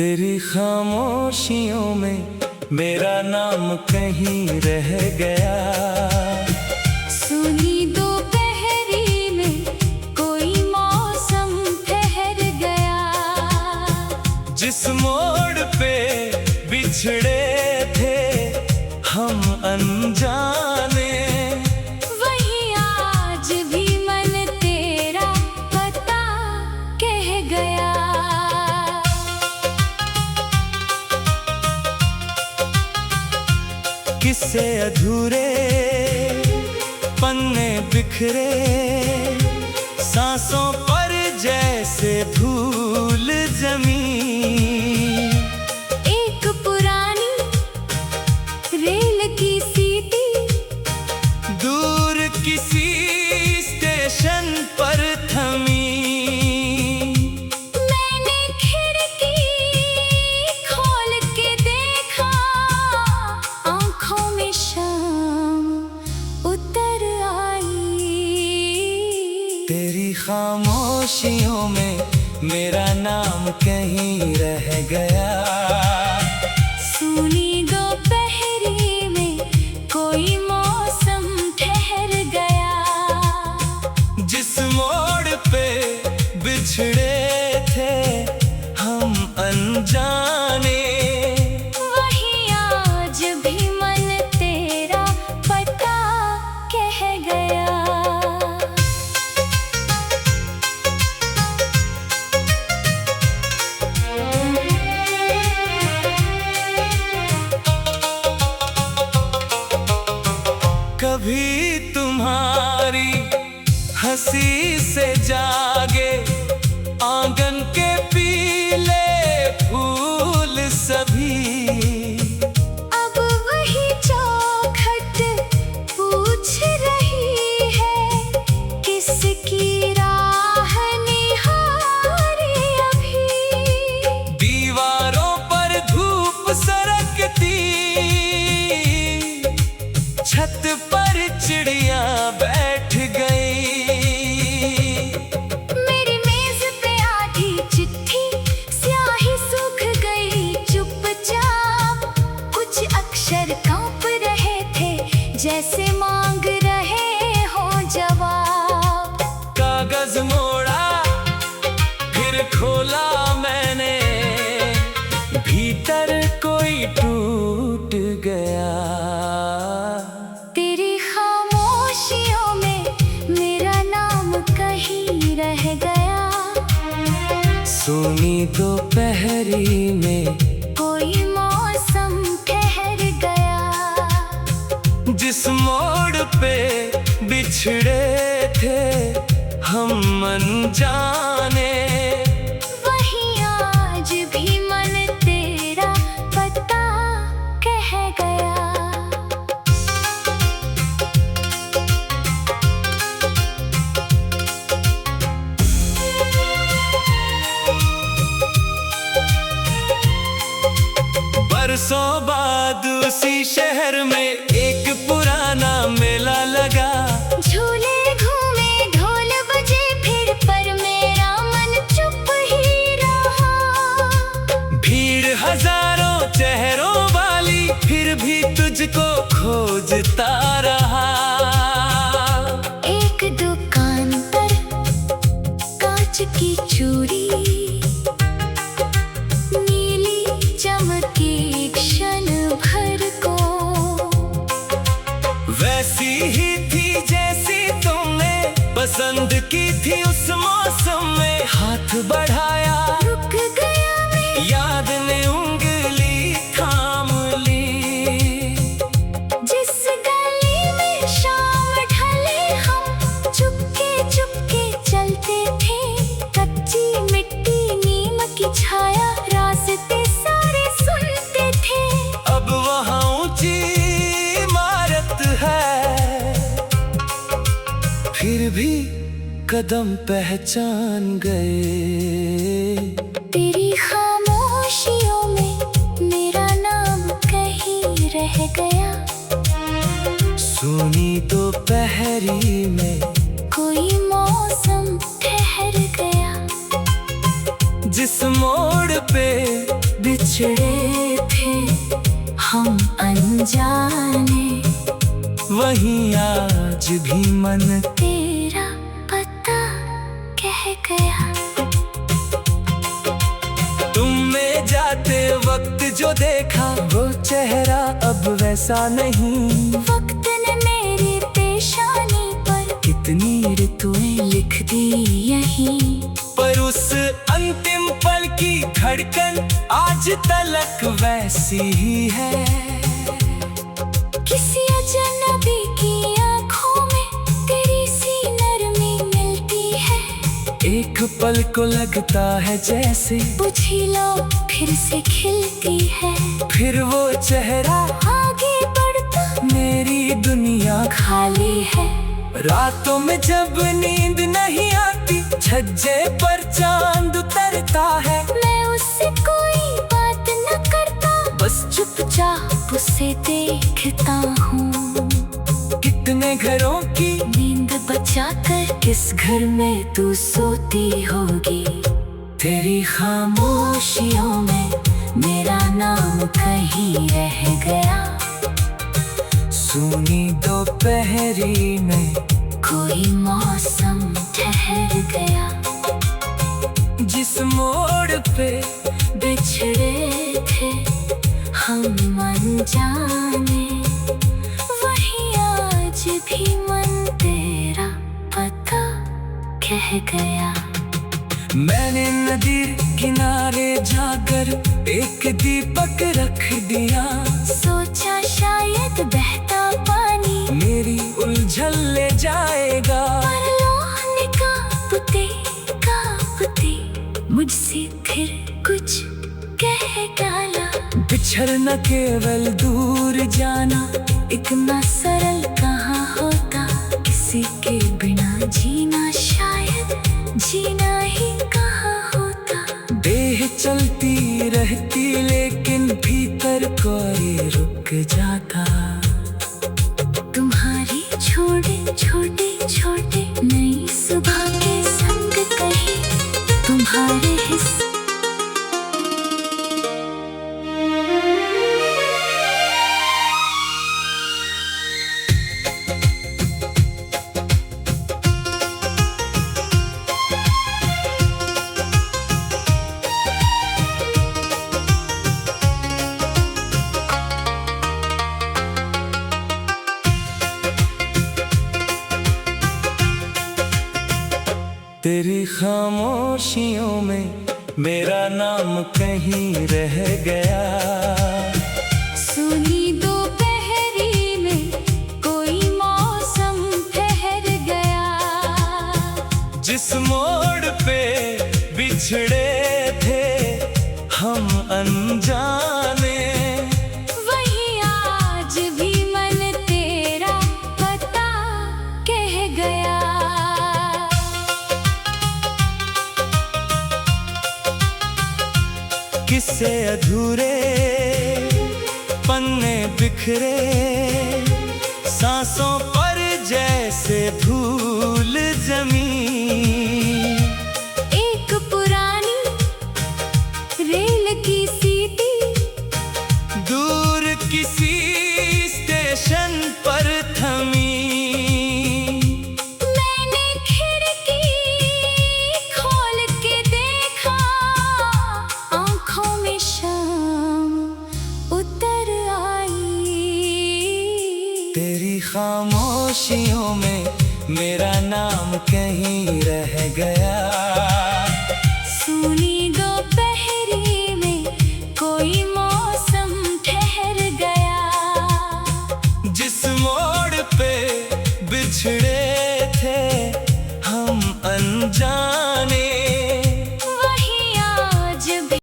तेरी खामोशियों में मेरा नाम कहीं रह गया। सुनी दोपहरी में कोई मौसम ठहर गया। जिस मोड़ पे बिछड़े थे हम अनजाने, वही आज भी मन तेरा पता कह गया। किस्से अधूरे पन्ने बिखरे, सांसों पर जैसे धूल जमी। एक पुरानी रेल की सीटी दूर किसी स्टेशन पर थमी। मैंने खिड़की खोल के देखा, आंखों में शाम उतर आई। तेरी खामोशियों में मेरा नाम कहीं रह गया। सुनी दोपहरी में कोई मौसम ठहर गया। जिस मोड़ पे बिछड़े थे हम अनजाने, वही आज भी मन तेरा पता कह गया। कभी तुम्हारी हंसी से जागे आंगन के पीले फूल सभी। अब वही चौखट पूछ रही है, किसकी राह निहारे अभी। दीवारों पर धूप सरकती, छत पर चिड़िया बैठ गई। मेरी मेज पे आधी चिट्ठी स्याही सूख गई चुपचाप। कुछ अक्षर कांप रहे थे जैसे मांग रहे हो जवाब। कागज मोड़ा फिर खोला मैंने, भीतर कोई टूट गया। तेरी खामोशियों में मेरा नाम कहीं रह गया। सुनी दोपहरी में कोई मौसम ठहर गया। जिस मोड़ पे बिछड़े थे हम अनजाने, वही आज भी मन तेरा पता कह गया। बरसों बाद उसी शहर में एक पुराना मेला लगा। झूले घूमे ढोल बजे फिर, पर मेरा मन चुप ही रहा। भीड़ हजारों चेहरों वाली, फिर भी तुझको खोजता रहा। एक दुकान पर कांच की चूड़ी, नीली चमकी क्षण भर को। वैसी ही थी जैसी तुमने पसंद की थी उस मौसम में। हाथ बढ़ाया रुक गया मैं, याद ने उंगली थाम ली। जिस गली में शाम ढले हम चुपके चुपके चलते थे। कच्ची मिट्टी नीम की छाया, रास्ते सारे सुनते थे। अब वहाँ ऊंची इमारत है, फिर भी कदम पहचान गए। तेरी खामोशियों में मेरा नाम कहीं रह गया। सुनी दोपहरी में कोई मौसम ठहर गया। जिस मोड़ पे बिछड़े थे हम अनजाने, वहीं आज भी मन तेरा पता कह गया। तुमने जाते वक्त जो देखा वो चेहरा अब वैसा नहीं। वक्त ने मेरी पेशानी पर कितनी ऋतुएं लिख दी यहीं, पर उस अंतिम पल की धड़कन आज तलक वैसी ही है। किसी अजनबी की आंखों में तेरी सी नरमी मिलती है। एक पल को लगता है जैसे बुझी लो फिर से खिलती है। फिर वो चेहरा आगे बढ़ता, मेरी दुनिया खाली है। रातों में जब नींद नहीं आती, छज्जे पर चांद उतरता है। मैं उससे कोई बात न करता, बस चुपचाप उसे देखता हूँ। कितने घरों की नींद बचाकर किस घर में तू सोती होगी। तेरी खामोशियों में मेरा नाम कहीं रह गया। सूनी दोपहरी में कोई मौसम ठहर गया। जिस मोड़ पे बिछड़े थे हम अनजाने, वहीं आज भी मन तेरा पता कह गया। मैंने नदी किनारे जाकर एक दीपक रख दिया। सोचा शायद बहता पानी मेरी उलझन ले जाएगा। पर लोहने कांपते मुझसे फिर कुछ कह डाला। बिछड़ना केवल दूर जाना, इतना सरल कहाँ होता। किसी के बिना जीना शायद जीना ही कहाँ होता। देह चलती रहती लेकिन भीतर कोई रुक जाता। तुम्हारी छोटे छोटे नई सुबह के संग कहीं तुम्हारे हिस्से। तेरी खामोशियों में मेरा नाम कहीं रह गया। सुनी दोपहरी में कोई मौसम ठहर गया। जिस मोड़ पे बिछड़े थे हम अनजाने, वहीं आज भी मन तेरा पता कह गया। किस्से अधूरे पन्ने बिखरे, सांसों पर जैसे धूल जमी। एक पुरानी रेल की सीटी दूर किसी स्टेशन पर थमी। मैंने खिड़की खोल के देखा, आंखों में शाम उतर आई। तेरी खामोशियों में मेरा नाम कहीं रह गया। सुनी